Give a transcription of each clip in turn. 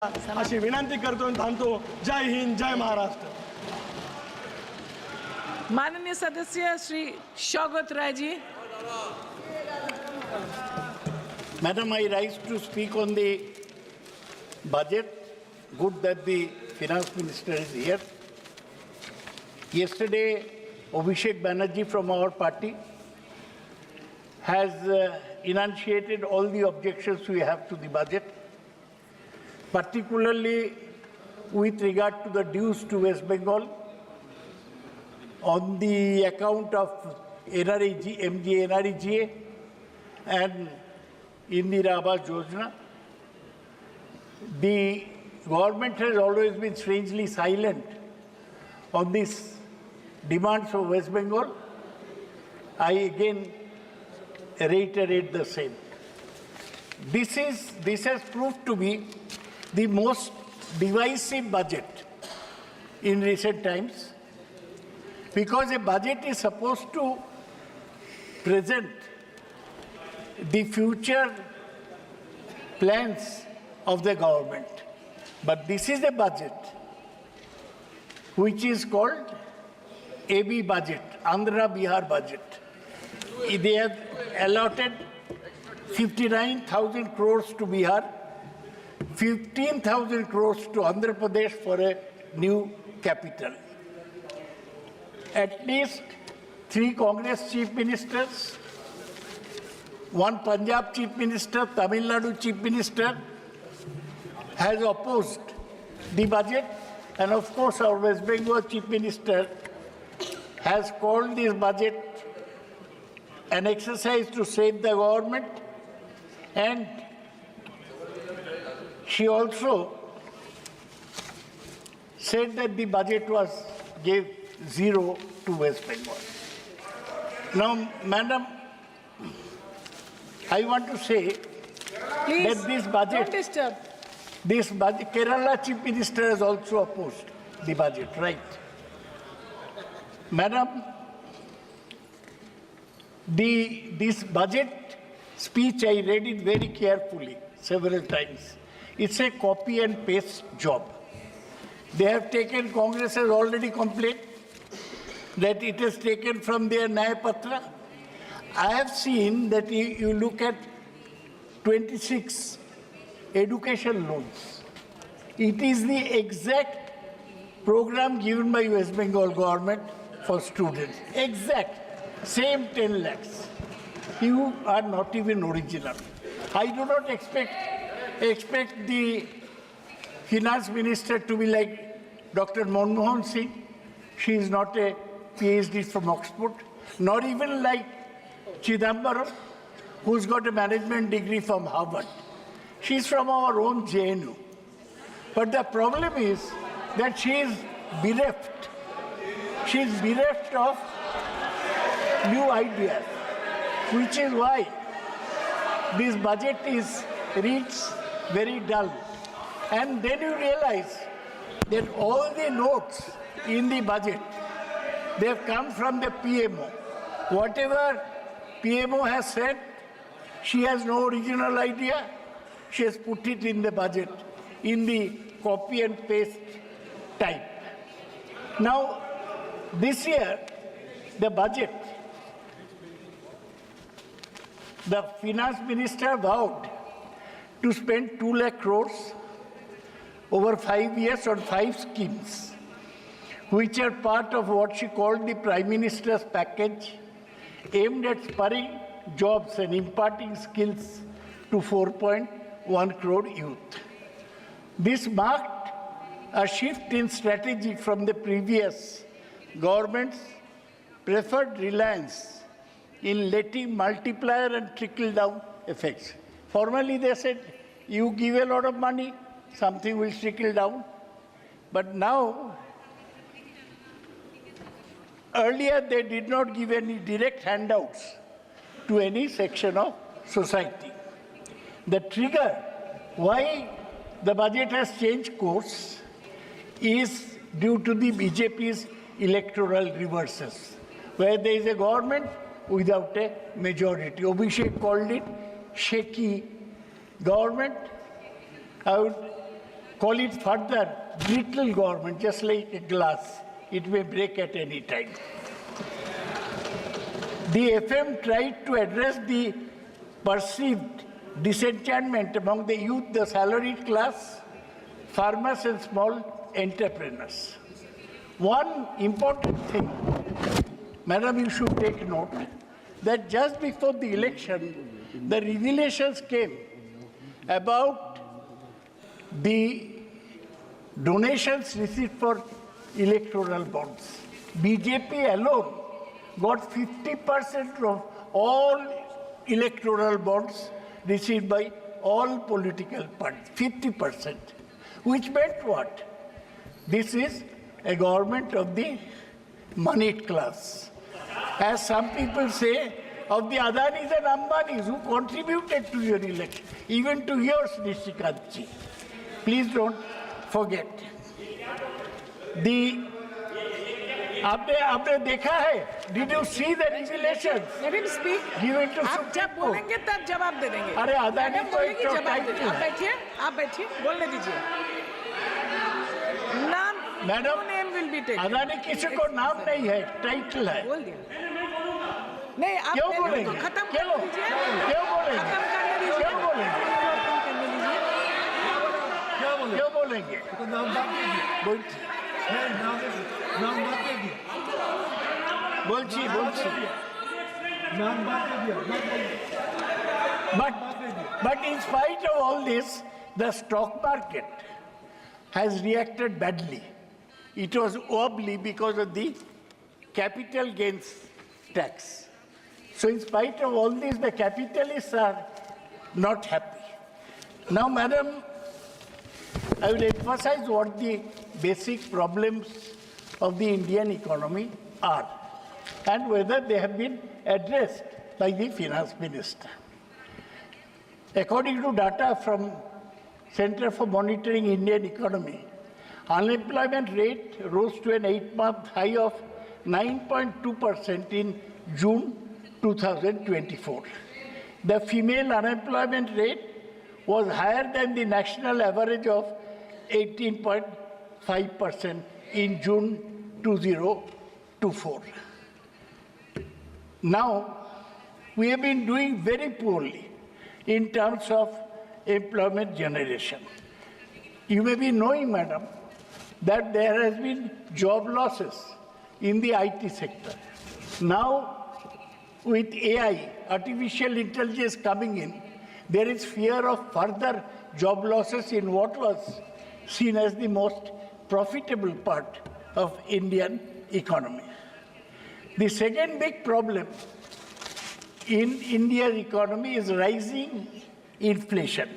अशी विनंती करतो आणि थांबतो. जय हिंद, जय महाराष्ट्र. माननीय सदस्य Shri Sougata ji. Madam, I rise to speak on the budget. Good that the finance minister is here. Yesterday, Abhishek Banerjee from our party has enunciated all the objections we have to the budget, particularly with regard to the dues to West Bengal on the account of NREGA and Indira Awas Yojana. The government has always been strangely silent on these demands of West Bengal. I again reiterate the same. This has proved to be the most divisive budget in recent times, because a budget is supposed to present the future plans of the government. But this is a budget which is called AB budget, Andhra Bihar budget. They have allotted 59,000 crores to Bihar, 15,000 crores to Andhra Pradesh for a new capital. At least 3 Congress chief ministers, 1 Punjab chief minister, Tamil Nadu chief minister has opposed the budget, and of course our West Bengal chief minister has called this budget an exercise to save the government, and she also said that the budget gave 0 to West Bengal. Now, Madam, I want to say Please, that this budget, Kerala Chief Minister has also opposed the budget, right? Madam, this budget speech, I read it very carefully several times. It's a copy and paste job. They have taken, Congress has already complained that it is taken from their Nyaya Patra. I have seen that you look at 26 education loans. It is the exact program given by West Bengal government for students. Exact, same 10 lakhs. You are not even original. I do not expect the finance minister to be like Dr. Manmohan Singh. She is not a PhD from Oxford, nor even like Chidambaram, who's got a management degree from Harvard. She's from our own JNU. But the problem is that she is bereft. She is bereft of new ideas, which is why this budget reads very dull. And then you realize that all the notes in the budget, they have come from the PMO. Whatever PMO has said, she has no original idea. She has put it in the budget, in the copy and paste type. Now, this year, the budget, the finance minister vowed to spend 2 lakh crores over 5 years on 5 schemes, which are part of what she called the Prime Minister's package, aimed at spurring jobs and imparting skills to 4.1 crore youth. This marked a shift in strategy from the previous government's preferred reliance in letting multiplier and trickle-down effects. Formerly, they said, you give a lot of money, something will trickle down. But now, earlier they did not give any direct handouts to any section of society. The trigger why the budget has changed course is due to the BJP's electoral reverses, where there is a government without a majority. Abhishek called it shaky government. I would call it further brittle government, just like a glass. It may break at any time. The FM tried to address the perceived disenchantment among the youth, the salaried class, farmers and small entrepreneurs. One important thing, Madam, you should take note, that just before the election, the revelations came about the donations received for electoral bonds. BJP alone got 50% of all electoral bonds received by all political parties, 50%, which meant what? This is a government of the moneyed class. As some people say, of the Adanis and Ambanis who contributed to your election, even to yours, Nishikantji. Please don't forget. आपने देखा है? Did you see the revelations? Let him speak. Given to आप जब Supreme Court. बोलेंगे तब जवाब दे देंगे। अरे अदानी मैडम को बोलेगी, एक तो जवाब दे टाइटल देंगे। आप बैठिए, बोलने दीजिए। नाम, madam, no name will be taken. Adani किसी को नाम नहीं है, टाइटल है। बोल दिया। नहीं, आप क्यों पहले बोलेंगे? तो खत्म क्यों? कर दीजिए। क्यों बोलेंगे? खत्म करने दीजिए। क्यों बोलेंगे? खत्म करने दीजिए। क्यों बोलेंगे? बोलছি। But in spite of all this, the stock market has reacted badly. It was wobbly because of the capital gains tax. So in spite of all this, the capitalists are not happy. Now, Madam, I will emphasize what the basic problems of the Indian economy are and whether they have been addressed by the finance minister. According to data from Center for Monitoring Indian Economy, unemployment rate rose to an 8-month high of 9.2% in June 2024. The female unemployment rate was higher than the national average of 18.5% in June 2024. Now, we have been doing very poorly in terms of employment generation. You may be knowing, Madam, that there has been job losses in the IT sector. Now, with AI, artificial intelligence coming in, there is fear of further job losses in what was seen as the most profitable part of Indian economy. The second big problem in India's economy is rising inflation.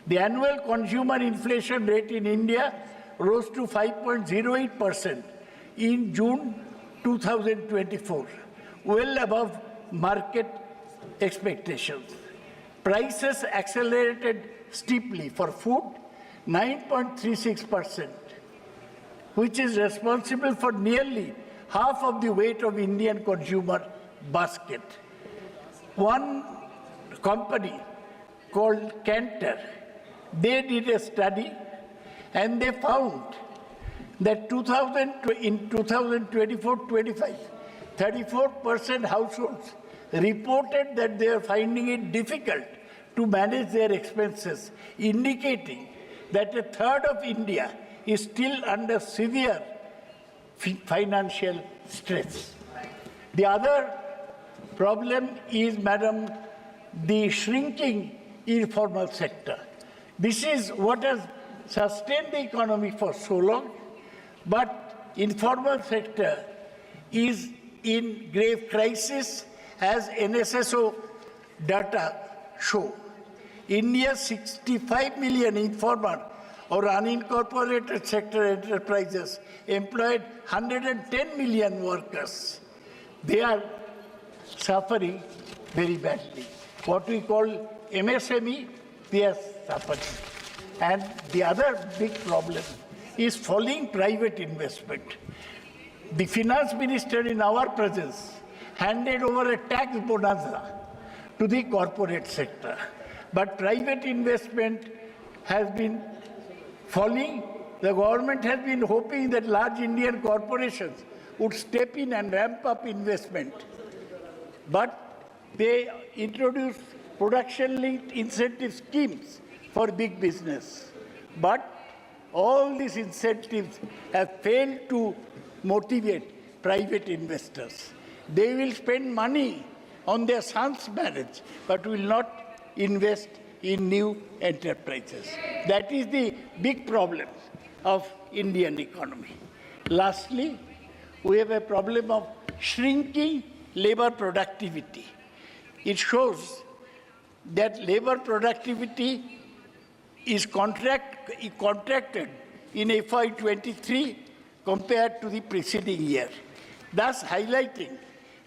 The annual consumer inflation rate in India rose to 5.08% in June 2024, well above market expectations. Prices accelerated steeply for food, 9.36%, which is responsible for nearly half of the weight of Indian consumer basket. One company called Cantor, they did a study and they found that in 2024-25, 34% households reported that they are finding it difficult to manage their expenses, indicating that a third of India is still under severe financial stress. The other problem is, Madam, the shrinking informal sector. This is what has sustained the economy for so long, but informal sector is in grave crisis, as NSSO data show. India's 65 million informal or unincorporated sector enterprises employed 110 million workers. They are suffering very badly. What we call MSME, they are suffering. And the other big problem is falling private investment. The finance minister in our presence handed over a tax bonanza to the corporate sector. But private investment has been falling, the government has been hoping that large Indian corporations would step in and ramp up investment. But they introduced production-linked incentive schemes for big business. But all these incentives have failed to motivate private investors. They will spend money on their son's marriage, but will not invest in new enterprises. That is the big problem of Indian economy. Lastly, we have a problem of shrinking labor productivity. It shows that labor productivity is contracted in FY23 compared to the preceding year, thus highlighting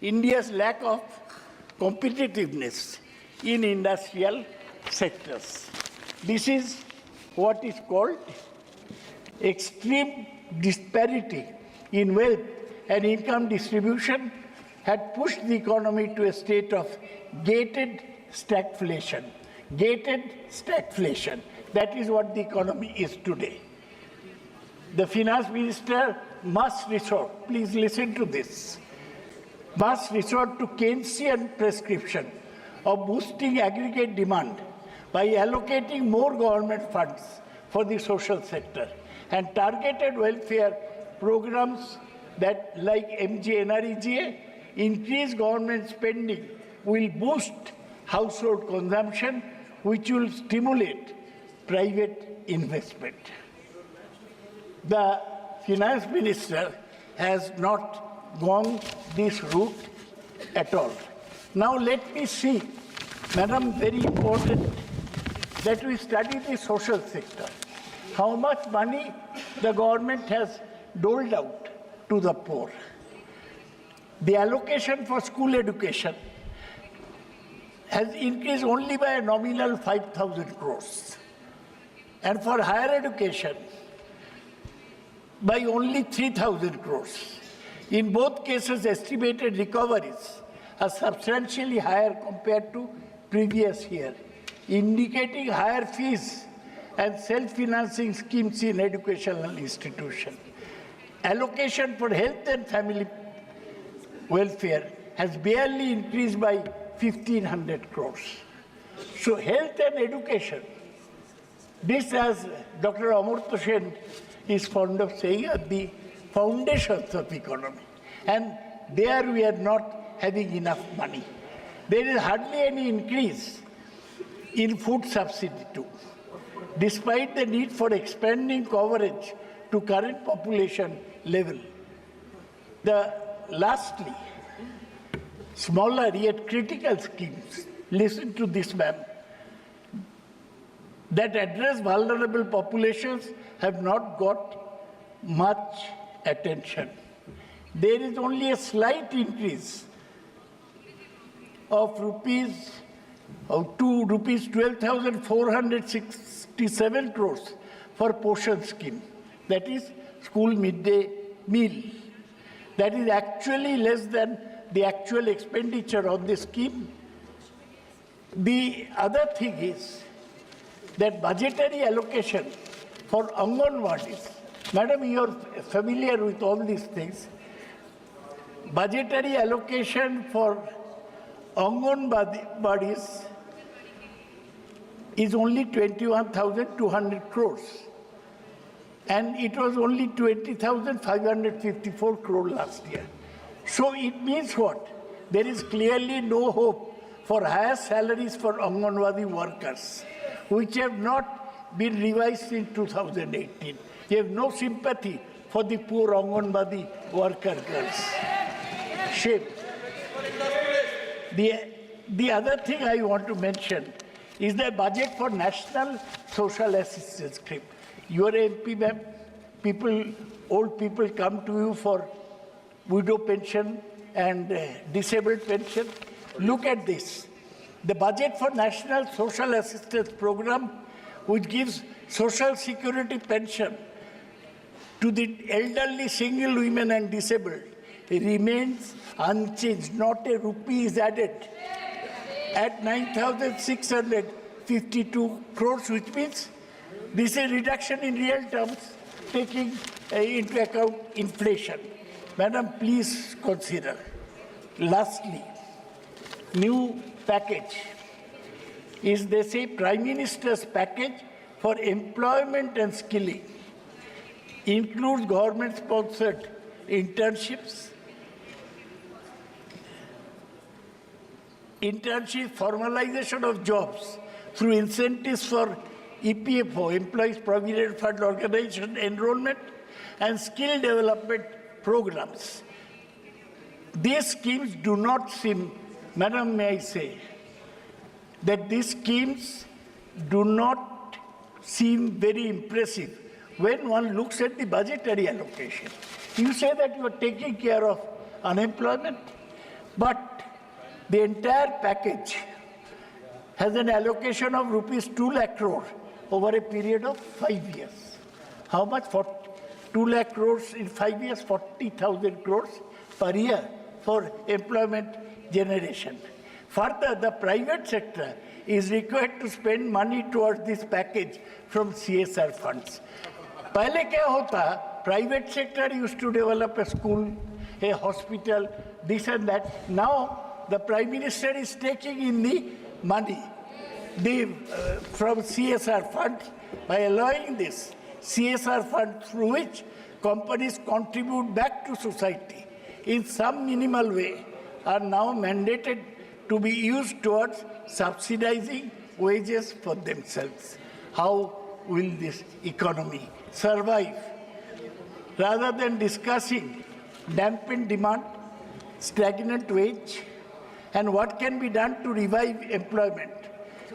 India's lack of competitiveness in industrial sectors. This is what is called extreme disparity in wealth and income distribution had pushed the economy to a state of gated stagflation. Gated stagflation. That is what the economy is today. The finance minister must resort, please listen to this, must resort to Keynesian prescription of boosting aggregate demand by allocating more government funds for the social sector and targeted welfare programs that, like MGNREGA, increase government spending will boost household consumption, which will stimulate private investment. The finance minister has not gone this route at all. Now let me see, Madam, very important that we study the social sector. How much money the government has doled out to the poor. The allocation for school education has increased only by a nominal 5,000 crores. And for higher education, by only 3,000 crores. In both cases, estimated recoveries are substantially higher compared to previous year, indicating higher fees and self-financing schemes in educational institutions. Allocation for health and family welfare has barely increased by 1,500 crores. So health and education, this, as Dr. Amartya Sen is fond of saying, are the foundations of economy. And there we are not having enough money. There is hardly any increase in food subsidy too, despite the need for expanding coverage to current population level. Lastly, smaller yet critical schemes, listen to this, ma'am, that address vulnerable populations have not got much attention. There is only a slight increase of rupees 12,467 crores for portion scheme, that is school midday meal. That is actually less than the actual expenditure on this scheme. The other thing is that budgetary allocation for Anganwadis. Madam, you are familiar with all these things. Budgetary allocation for Anganwadis is only 21,200 crores. And it was only 20,554 crore last year. So it means what? There is clearly no hope for higher salaries for Anganwadi workers, which have not been revised in 2018. You have no sympathy for the poor Anganwadi worker girls. Shame. The other thing I want to mention is the budget for National Social Assistance Scheme. You are MP, ma'am. Old people come to you for widow pension and disabled pension. Look at this. The budget for National Social Assistance Program, which gives social security pension to the elderly, single women and disabled, remains unchanged. Not a rupee is added at 9,652 crores, which means This is reduction in real terms, taking into account inflation. Madam, please consider. Lastly, new package is, they say, Prime Minister's package for employment and skilling. Includes government-sponsored internships, formalization of jobs through incentives for EPFO, Employees Provident Fund Organization enrollment, and skill development programs. These schemes do not seem, Madam, may I say, that these schemes do not seem very impressive when one looks at the budgetary allocation. You say that you are taking care of unemployment, but the entire package has an allocation of rupees 2 lakh crore over a period of 5 years. How much? 2 lakh crores in 5 years, 40,000 crores per year for employment generation. Further, the private sector is required to spend money towards this package from CSR funds. Pehle kya hota? Private sector used to develop a school, a hospital, this and that. Now, the Prime Minister is taking in the money from CSR funds by allowing this CSR fund through which companies contribute back to society in some minimal way are now mandated to be used towards subsidizing wages for themselves. How will this economy survive? Rather than discussing dampened demand, stagnant wage, and what can be done to revive employment,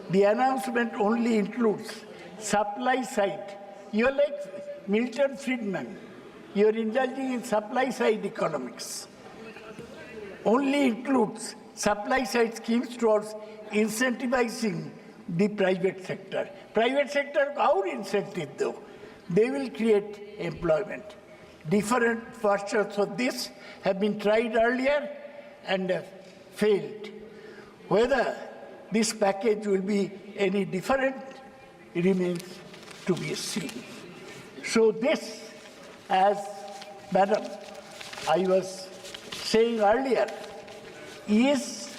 the announcement only includes supply side. You're like Milton Friedman. You're indulging in supply side economics. Only includes supply side schemes towards incentivizing the private sector. Private sector, our incentive though, they will create employment. Different versions of this have been tried earlier and have failed. Whether this package will be any different remains to be seen. So this, as Madam, I was saying earlier, is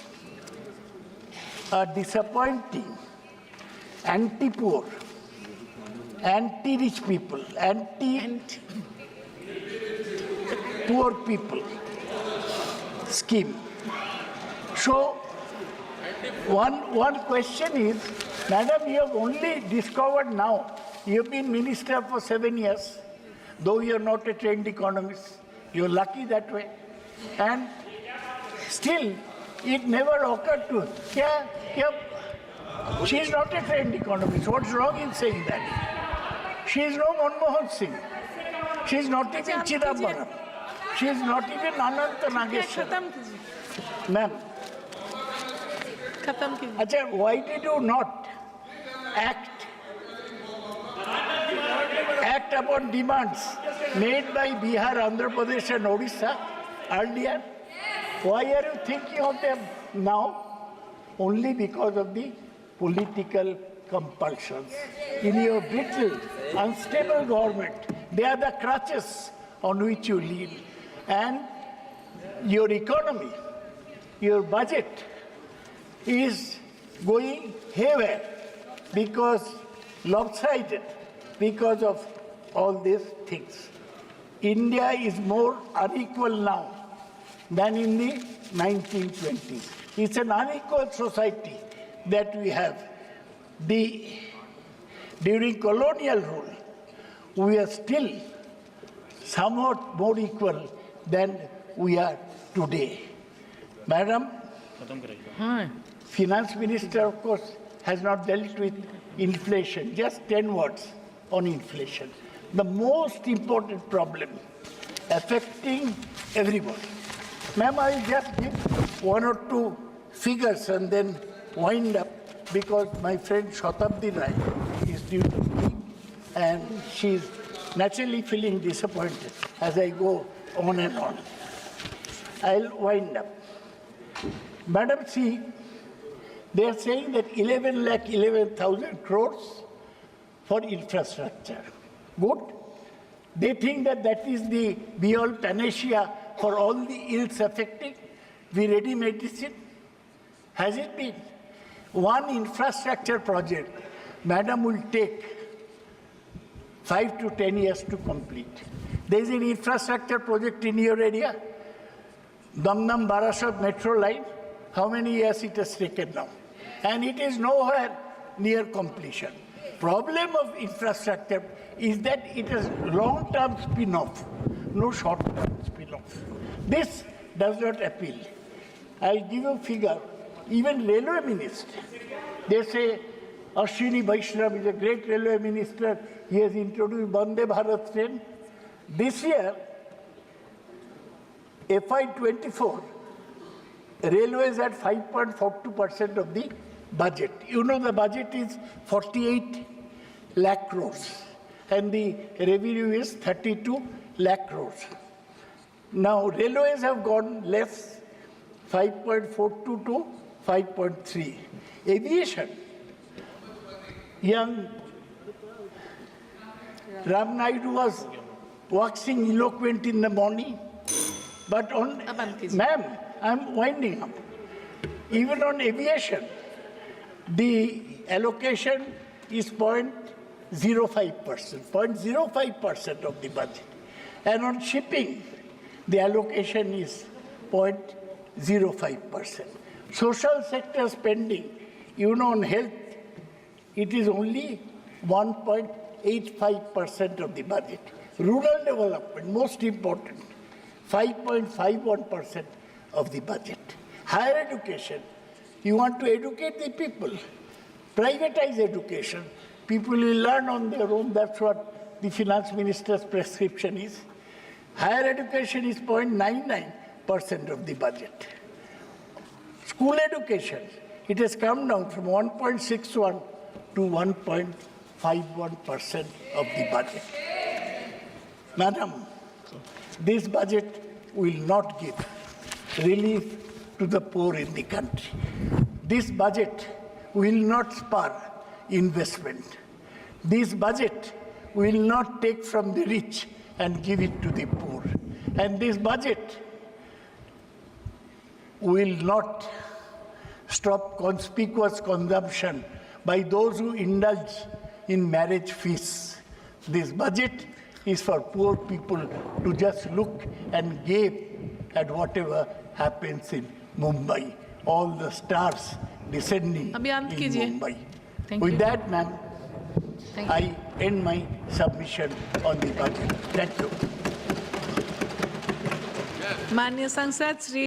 a disappointing anti-poor, anti-rich people, anti-poor people scheme. So one question is, Madam, you have only discovered now, you have been minister for 7 years, though you are not a trained economist, you are lucky that way. And still, it never occurred to her. She is not a trained economist. What's wrong in saying that? She is no Manmohan Singh. She is not even Chidambaram. She is not even Ananta Nageshwar. Ma'am. Achha, why did you not act upon demands made by Bihar, Andhra Pradesh and Odisha earlier? Why are you thinking of them now? Only because of the political compulsions. In your brittle, unstable government, they are the crutches on which you lean. And your economy, your budget is going haywire because lopsided because of all these things. India is more unequal now than in the 1920s. It's an unequal society that we have. During colonial rule, we are still somewhat more equal than we are today. Madam, Finance Minister, of course, has not dealt with inflation. Just 10 words on inflation. The most important problem affecting everyone. Ma'am, I'll just give 1 or 2 figures and then wind up because my friend Shatabdi Rai is due to speak and she's naturally feeling disappointed as I go on and on. I'll wind up. Madam, see, they are saying that 11,11,000 crores for infrastructure. Good. They think that that is the be-all panacea for all the ills affecting. We ready medicine? Has it been? One infrastructure project, madam, will take 5 to 10 years to complete. There is an infrastructure project in your area, Damdam Barasat metro line. How many years it has taken now? And it is nowhere near completion. Problem of infrastructure is that it is long-term spin-off, no short-term spin-off. This does not appeal. I'll give you a figure. Even railway minister, they say Ashwini Vaishnav is a great railway minister. He has introduced Vande Bharat train. This year, FY24, railways at 5.42% of the budget. You know the budget is 48 lakh crores and the revenue is 32 lakh crores. Now railways have gone less, 5.42 to 5.3. Aviation, young Ram Naidu was waxing eloquent in the morning, but on, ma'am, I'm winding up. Even on aviation, the allocation is 0.05%, 0.05% of the budget. And on shipping, the allocation is 0.05%. Social sector spending, even on health, it is only 1.85% of the budget. Rural development, most important, 5.51% of the budget. Higher education, you want to educate the people, privatize education. People will learn on their own, that's what the finance minister's prescription is. Higher education is 0.99% of the budget. School education, it has come down from 1.61 to 1.51% of the budget. Madam, this budget will not give relief to the poor in the country. This budget will not spur investment. This budget will not take from the rich and give it to the poor. And this budget will not stop conspicuous consumption by those who indulge in marriage feasts. This budget is for poor people to just look and gape at whatever happens in Mumbai. All the stars descending in Mumbai. With that, ma'am, I end my submission on the budget. Thank you. माननीय सांसद श्री